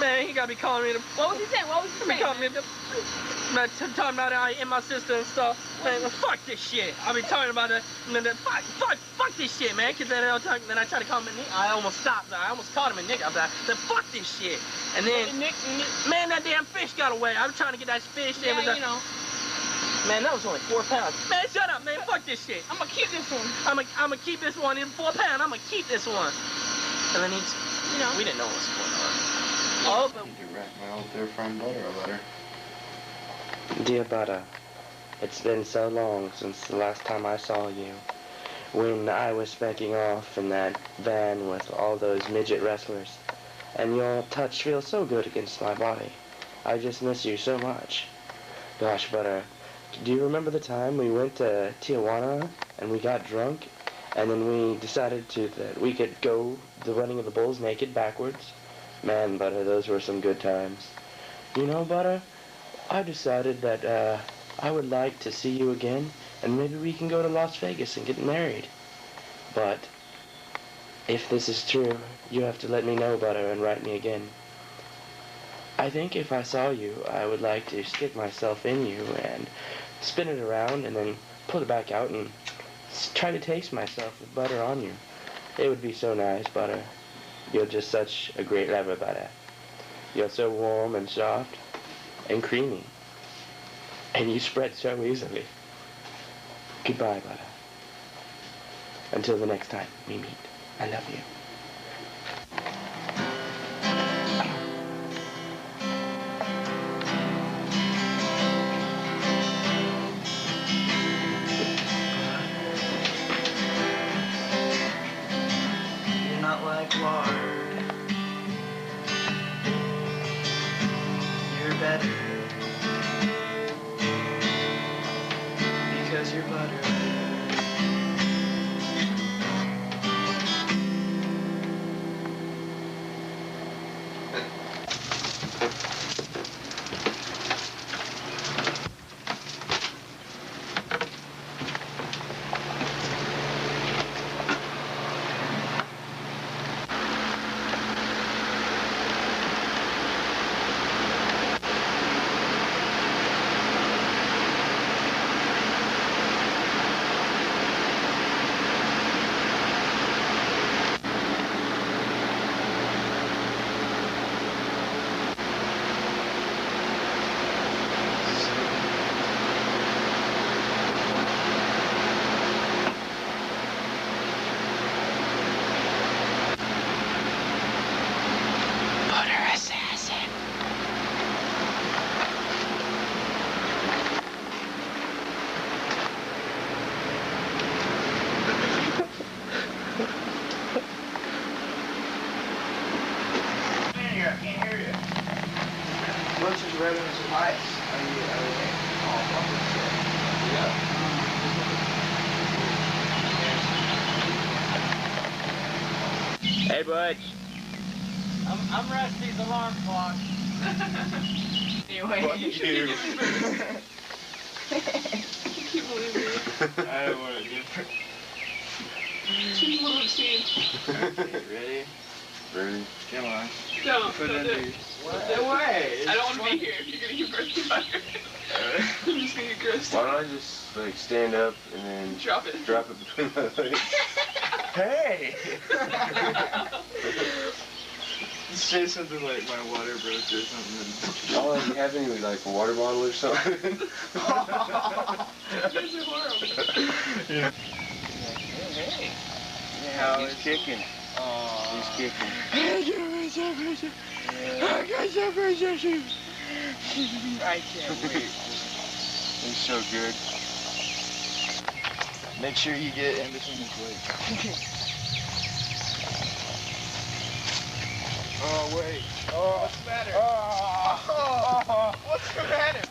Man, he gotta be calling me the... What was he saying? What was he saying? Calling me the... Man, talking about I and my sister and stuff. Man, fuck this shit. I be talking about the... Fuck this shit, man. Cause then I try to call him a nigga. I almost stopped. I almost called him a nigga. I was like, fuck this shit. And then... Man, that damn fish got away. I was trying to get that fish. Yeah, you know. Man, that was only 4 pounds. Man, shut up, man. Fuck this shit. I'm gonna keep this one. I'm gonna keep this one. In 4 pounds, I'm gonna keep this one. And then he's... You know. We didn't know what was going on. Oh, but... You could write my old dear friend Butter a letter. Dear Butter, it's been so long since the last time I saw you. When I was spanking off in that van with all those midget wrestlers. And your touch feels so good against my body. I just miss you so much. Gosh, Butter, do you remember the time we went to Tijuana and we got drunk? And then we decided that we could go the running of the bulls naked backwards? Man, Butter, those were some good times. You know, Butter, I've decided that I would like to see you again, and maybe we can go to Las Vegas and get married. But if this is true, you have to let me know, Butter, and write me again. I think if I saw you, I would like to stick myself in you and spin it around and then pull it back out and try to taste myself with butter on you. It would be so nice, Butter. You're just such a great rubber butter. You're so warm and soft and creamy. And you spread so easily. Goodbye, Butter. Until the next time we meet. I love you. You're not like water. You're better. Because you're butter. Hey, Butch. I'm Rusty's alarm clock. Anyway. Fuck you. I don't want to get Ready? Ready? Come on. No, Put don't it do in it. No way. I don't want to be here if you're going to get gross fire. I'm just going to get gross. Why don't I just like stand up and then Drop it. drop it between my legs? Hey! Say something like my water broke or something. Oh, you have any like a water bottle or something? You guys are horrible. Yeah. Hey. How He's is kicking. He's kicking. I can't wait. He's so good. Make sure you get in between his legs. Oh, wait. Oh, what's the matter? Oh, what's the matter?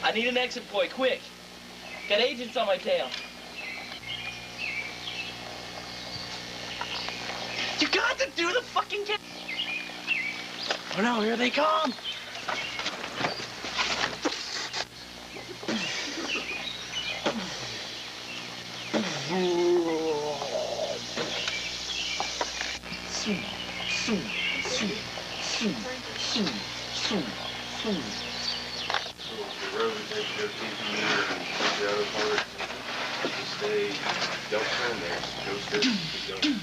I need an exit boy, quick. Got agents on my tail. You got to do the fucking job. Oh no, here they come. The road we take to go TPU and the other part, just stay, don't turn there, just go straight, keep going.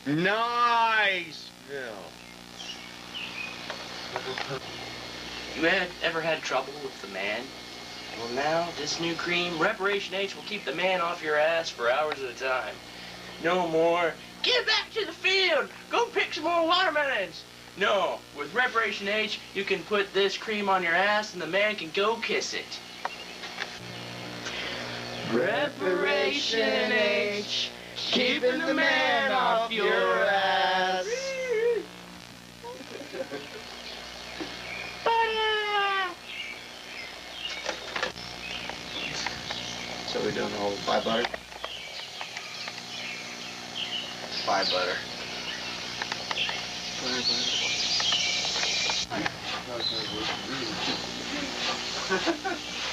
Nice! You ever had trouble with the man? Well, now, this new cream, Reparation H, will keep the man off your ass for hours at a time. No more, get back to the field, go pick some more watermelons. No, with Reparation H, you can put this cream on your ass and the man can go kiss it. Reparation H, keeping the man off your ass. So we're doing the whole 5 butter? 5 butter.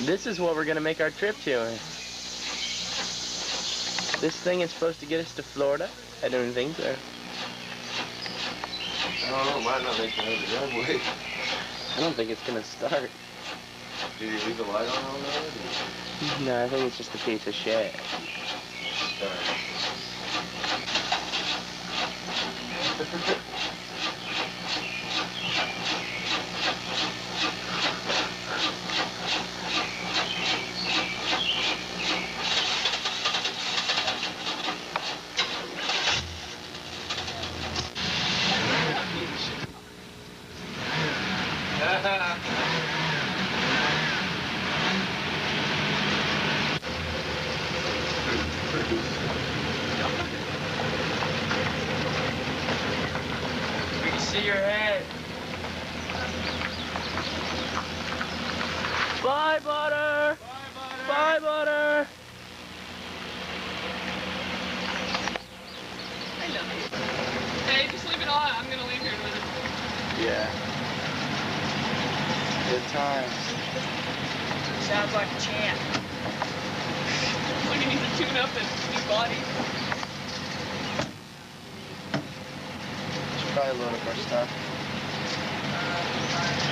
This is what we're gonna make our trip to. This thing is supposed to get us to Florida? I don't think so. I don't know, might not make it over the driveway. I don't think it's gonna start. Did you leave the light on that? No, I think it's just a piece of shit. We can see your head. Bye, butter! Bye, butter! I love you. Hey, just leave it on. I'm gonna leave here in a minute. Yeah. Good times. Sounds like a champ. Looks like he needs to tune up his new body. Should probably load up our stuff.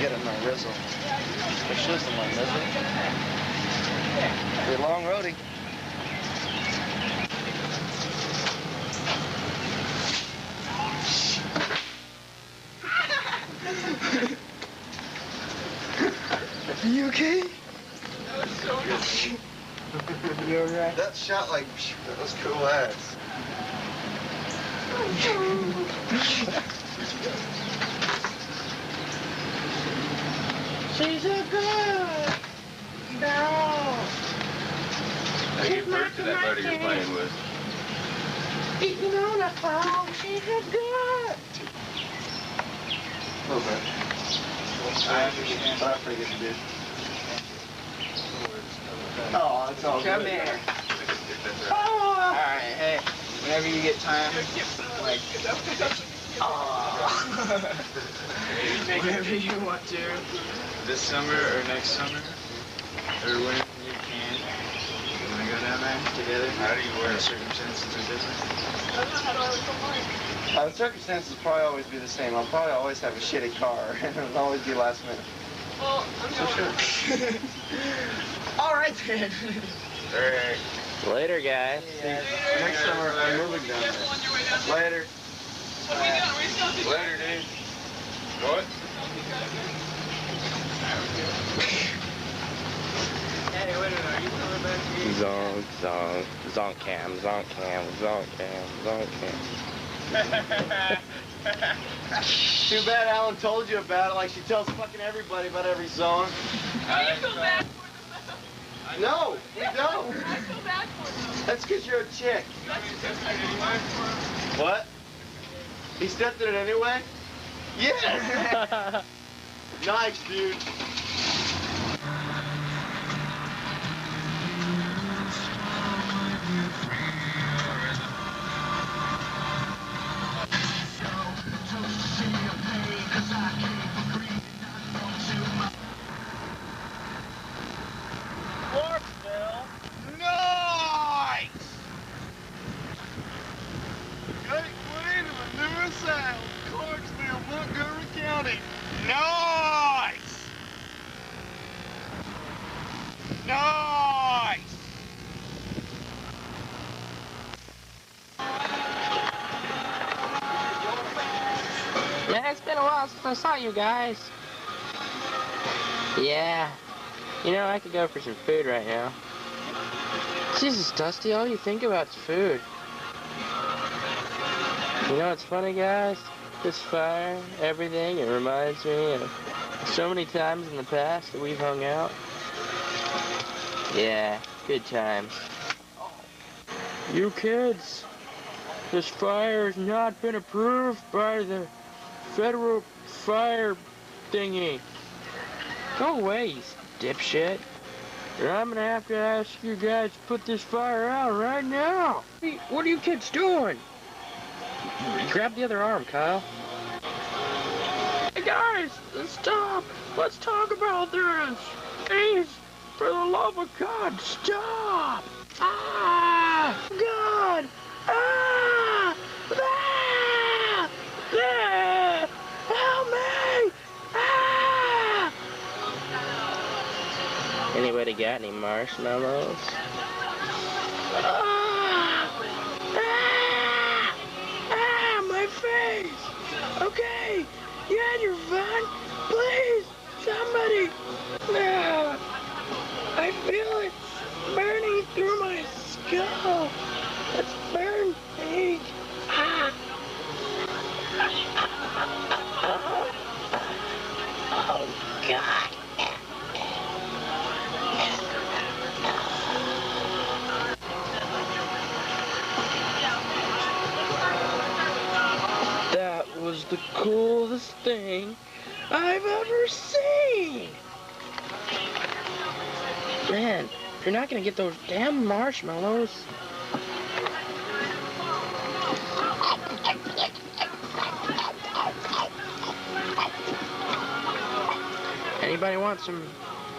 Get it in my rizzle. Or shoes in my rizzle. Be a long roadie. Are you okay? That was so good. You alright? That shot like, that was cool ass. She's a good girl. I gave birth to that buddy you're playing with. Eating on a phone. She's a good. Okay. I understand, but I forget to do. Oh, it's all Come good. here. Alright, hey, whenever you get time, like, whenever you want to, this summer or next summer, or when you can, you want to go down there together? How do you wear it? Circumstances are different. I don't know how do I always go mine. The circumstances will probably always be the same. I'll probably always have a shitty car, and it'll always be last minute. Well, I'm going. Alright then. Alright. Later, guys. Yeah, next summer, I'm moving down Careful on your way down. there. Later. What are we doing? Are we still doing? Later, dude. What? Hey, wait a minute, are you coming back here? Zonk, zonk, zonk cam, zonk cam, zonk cam, zonk cam. Too bad Alan told you about it like she tells fucking everybody about every song. Oh, you feel bad for them. No, we don't. I feel bad for them. That's because you're a chick. What? He stepped in it anyway? Yes! Nice, dude. Nice! Gateway to the New South, Clarksville, Montgomery County. Nice! Nice! Yeah, it's been a while since I saw you guys. Yeah. You know, I could go for some food right now. Jesus, Dusty, all you think about is food. You know what's funny, guys? This fire, everything, it reminds me of so many times in the past that we've hung out. Yeah, good times. You kids, this fire has not been approved by the federal fire thingy. Go away, you dipshit. Or I'm gonna have to ask you guys to put this fire out right now. What are you kids doing? Grab the other arm, Kyle. Hey guys, stop. Let's talk about this. Please, for the love of God, stop. Ah, God. Ah, ah, ah. Help me. Ah. Anybody got any marshmallows? My face! Okay, you had your fun? Please, somebody! I feel it burning through my skull. It's burning. Oh, God. That was the coolest thing I've ever seen! Man, you're not gonna get those damn marshmallows. Anybody want some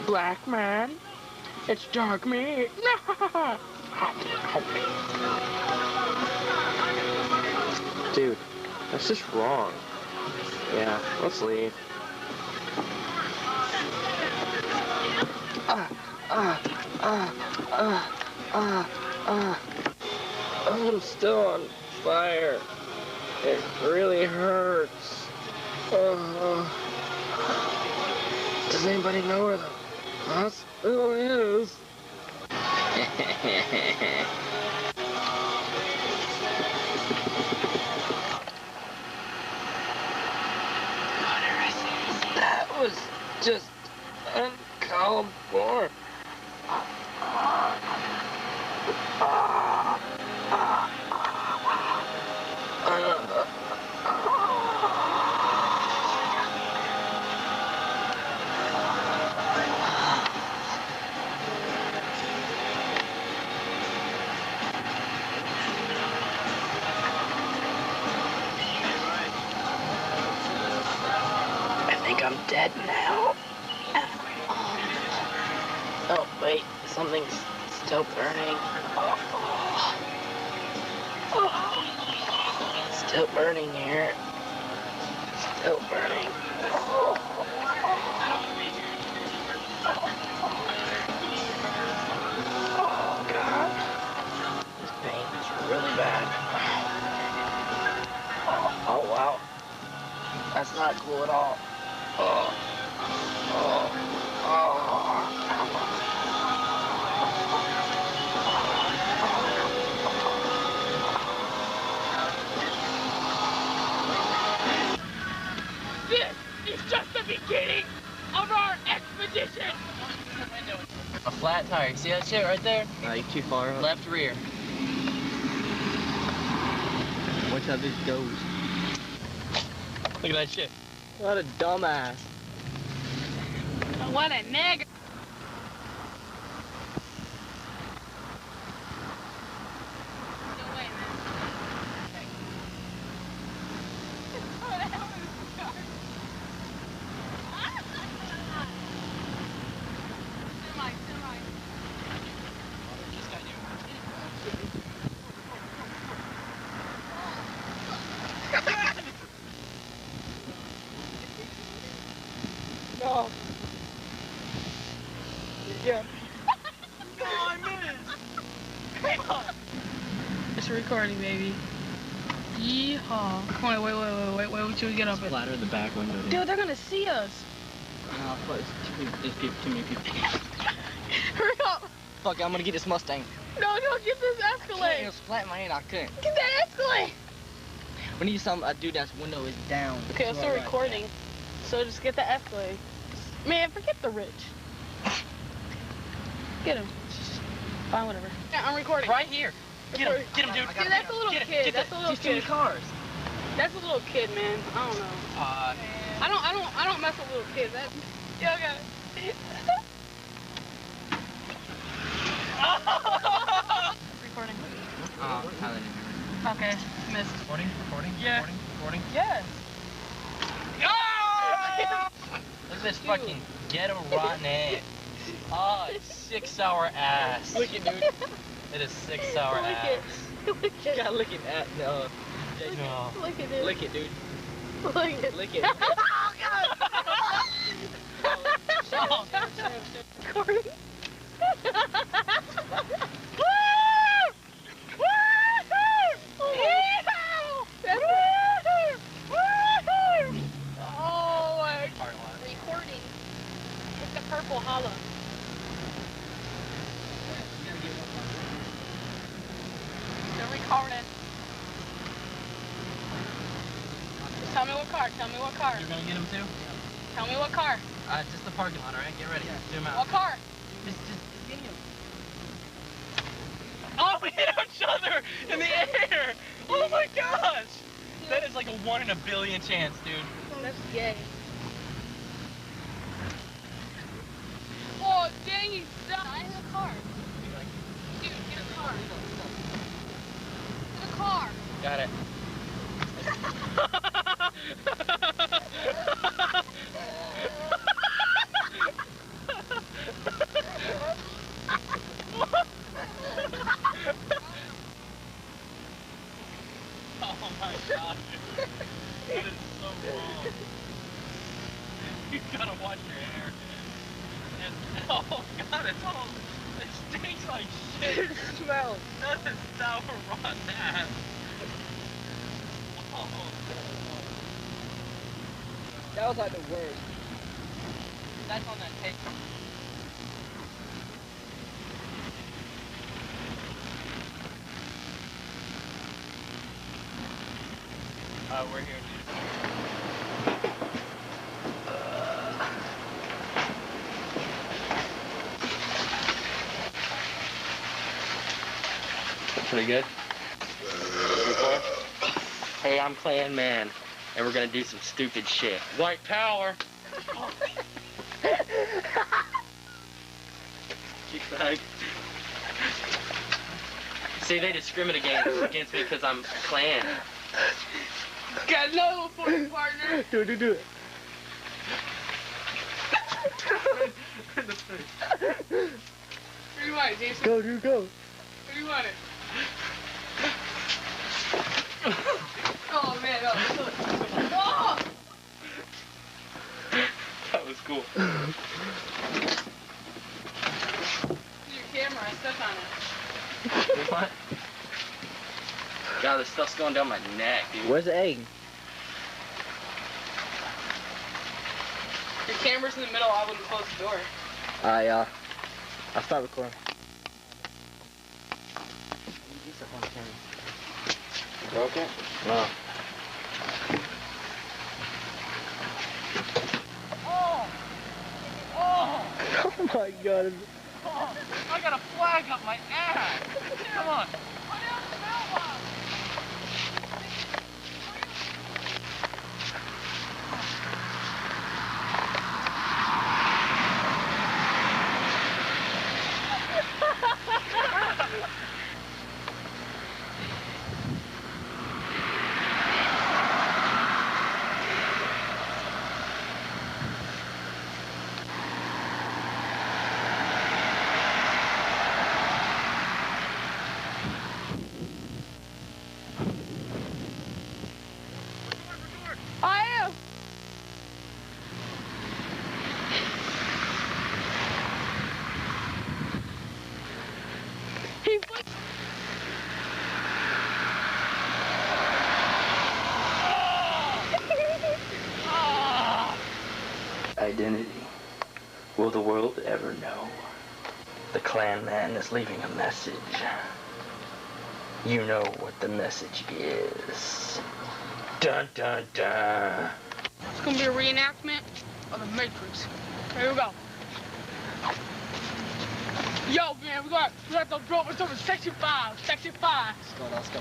black man? It's dark meat. Dude, that's just wrong. Yeah, let's leave. I'm still on fire. It really hurts. Does anybody know where the hospital is? That was just uncalled for. I think I'm dead now. Oh, wait, something's still burning. Still burning here. Still burning. Oh, God. This pain is really bad. Oh, wow. That's not cool at all. This is just a flat tire. You see that shit right there? You're too far up. Left rear. Watch how this goes. Look at that shit. What a dumbass. What a nigger. No. Yeah. No, I missed. It's recording, baby. Yeehaw. Come on, wait, what should we get up at? Splatter the back window. Dude, they're gonna see us. No, there's too many people. Hurry up. Fuck, I'm gonna get this Mustang. No, get this Escalade. It'll splat in my hand, I couldn't. Get that Escalade. We need a dude that's window is down. Okay, I'm still recording. So just get the Escalade. Man, forget the rich. Get him. Fine, whatever. Yeah, I'm recording. Right here. Get him, dude. Dude, that's a little kid. That's a little There's too many kid. cars. That's a little kid, man. I don't know. I don't mess with little kids. That. Yeah, okay. Recording. Okay, missed. Recording? Yeah. Recording? Yes. Look at this fucking ghetto rotten egg. Oh, it's 6 hour ass. Look it, dude. It is 6 hour Lick ass. it. Lick You it. gotta lick it at no. No. Lick it, dude. Lick it, dude. Lick it. Lick it. Oh, God. Recording. Oh my God. Recording. It's the purple hollow. They're recording. Just tell me what car. Tell me what car. You're gonna get him too? Tell me what car. Just the parking lot, alright? Get ready. Zoom out. What car? Just Oh, we hit each other in the air! Oh my gosh! That is like a 1 in a billion chance, dude. That's gay. Oh, dang, he's stuck. I have a car. Dude, get a car. Get a car. Got it. Oh my god. That is so wrong. You gotta watch your hair. And, oh god, it's all, it stinks like shit. It smells. That is sour rotten ass. Oh. That was like the worst. That's on that tape. We're here, dude. Pretty good? Hey, I'm Clan Man, and we're gonna do some stupid shit. White power! See, they discriminate against me because I'm Clan. Got no for you, partner. Do it. Where do you want it, Jason? Go, dude, go. Where do you want it? Oh, man. Oh! That was cool. Your camera, I stepped on it. What? God, this stuff's going down my neck, dude. Where's the egg? Your camera's in the middle, I wouldn't close the door. I'll start recording. Broke it? No. Oh! Oh! Oh my god. I got a flag up my ass. Come on. I am. He flipped. Identity. Will the world ever know? The Clan Man is leaving a message. You know what the message is. Dun dun dun. It's gonna be a reenactment of the Matrix. Here we go. Yo, man, we got the drop us over section 5. Section 5. Let's go.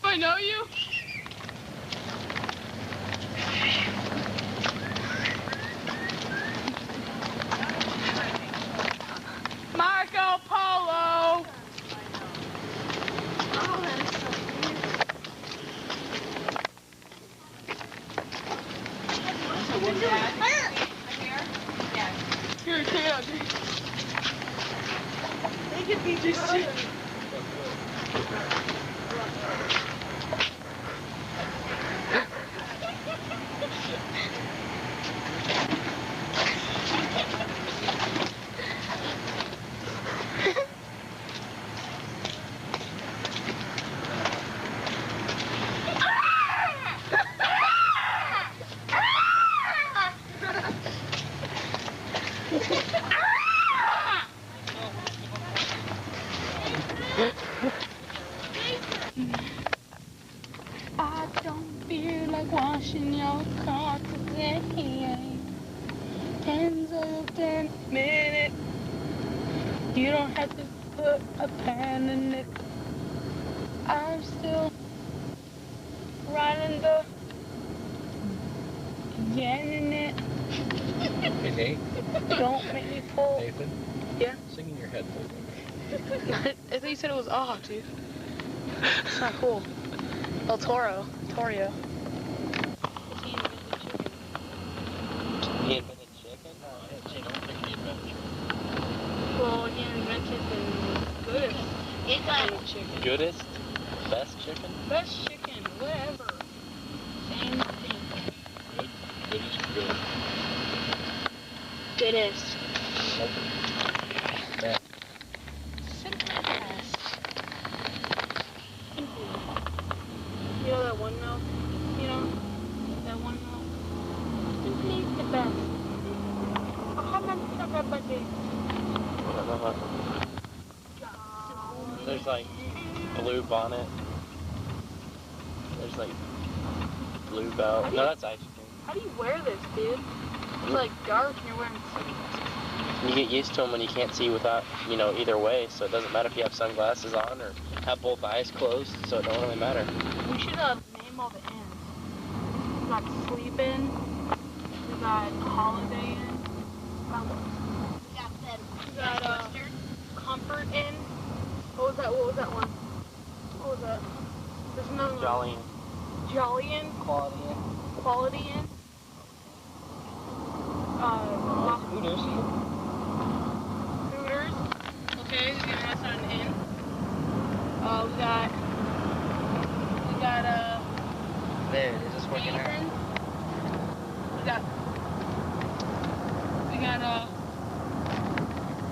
I know you. Marco Polo. Here, Dad. They could be just. I don't feel like washing your car today. Hands up in a minute. You don't have to put a pan in it. I'm still riding the yen in it. Hey, Nate. Don't make me pull. Nathan. Yeah? Sing in your head. I thought you said it was ah, dude. It's not cool. El Toro. Torio. He invented chicken? No, I don't think he invented chicken. Well, he invented the goodest kind of chicken. Goodest? Best chicken? Best chicken, whatever. Same thing. Goodest, good. Goodest. Yeah. Simple best. You know that one milk? You know? That one milk? Simply the best. There's like blue bonnet. There's like blue belt. No, that's ice cream. How do you wear this, dude? It's like dark and you're wearing sunglasses. You get used to them when you can't see without, you know, either way. So it doesn't matter if you have sunglasses on or have both eyes closed. So it don't really matter. We should name all the inns. We got Sleep In. We got Holiday Inn. We got Comfort Inn. What was that? What was that one? What was that? There's another one. Jolly Inn. Jolly Inn. Quality Inn. Quality Inn. Hooters. Hooters. Okay, that's not an inn. We got There, is this working Nathan. out? We got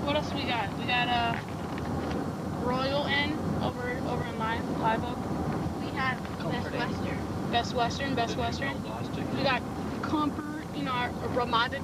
What else we got? We got Royal Inn over in Live Oak. We have Best Western. Best Western. We got Comfort, you know, our Ramada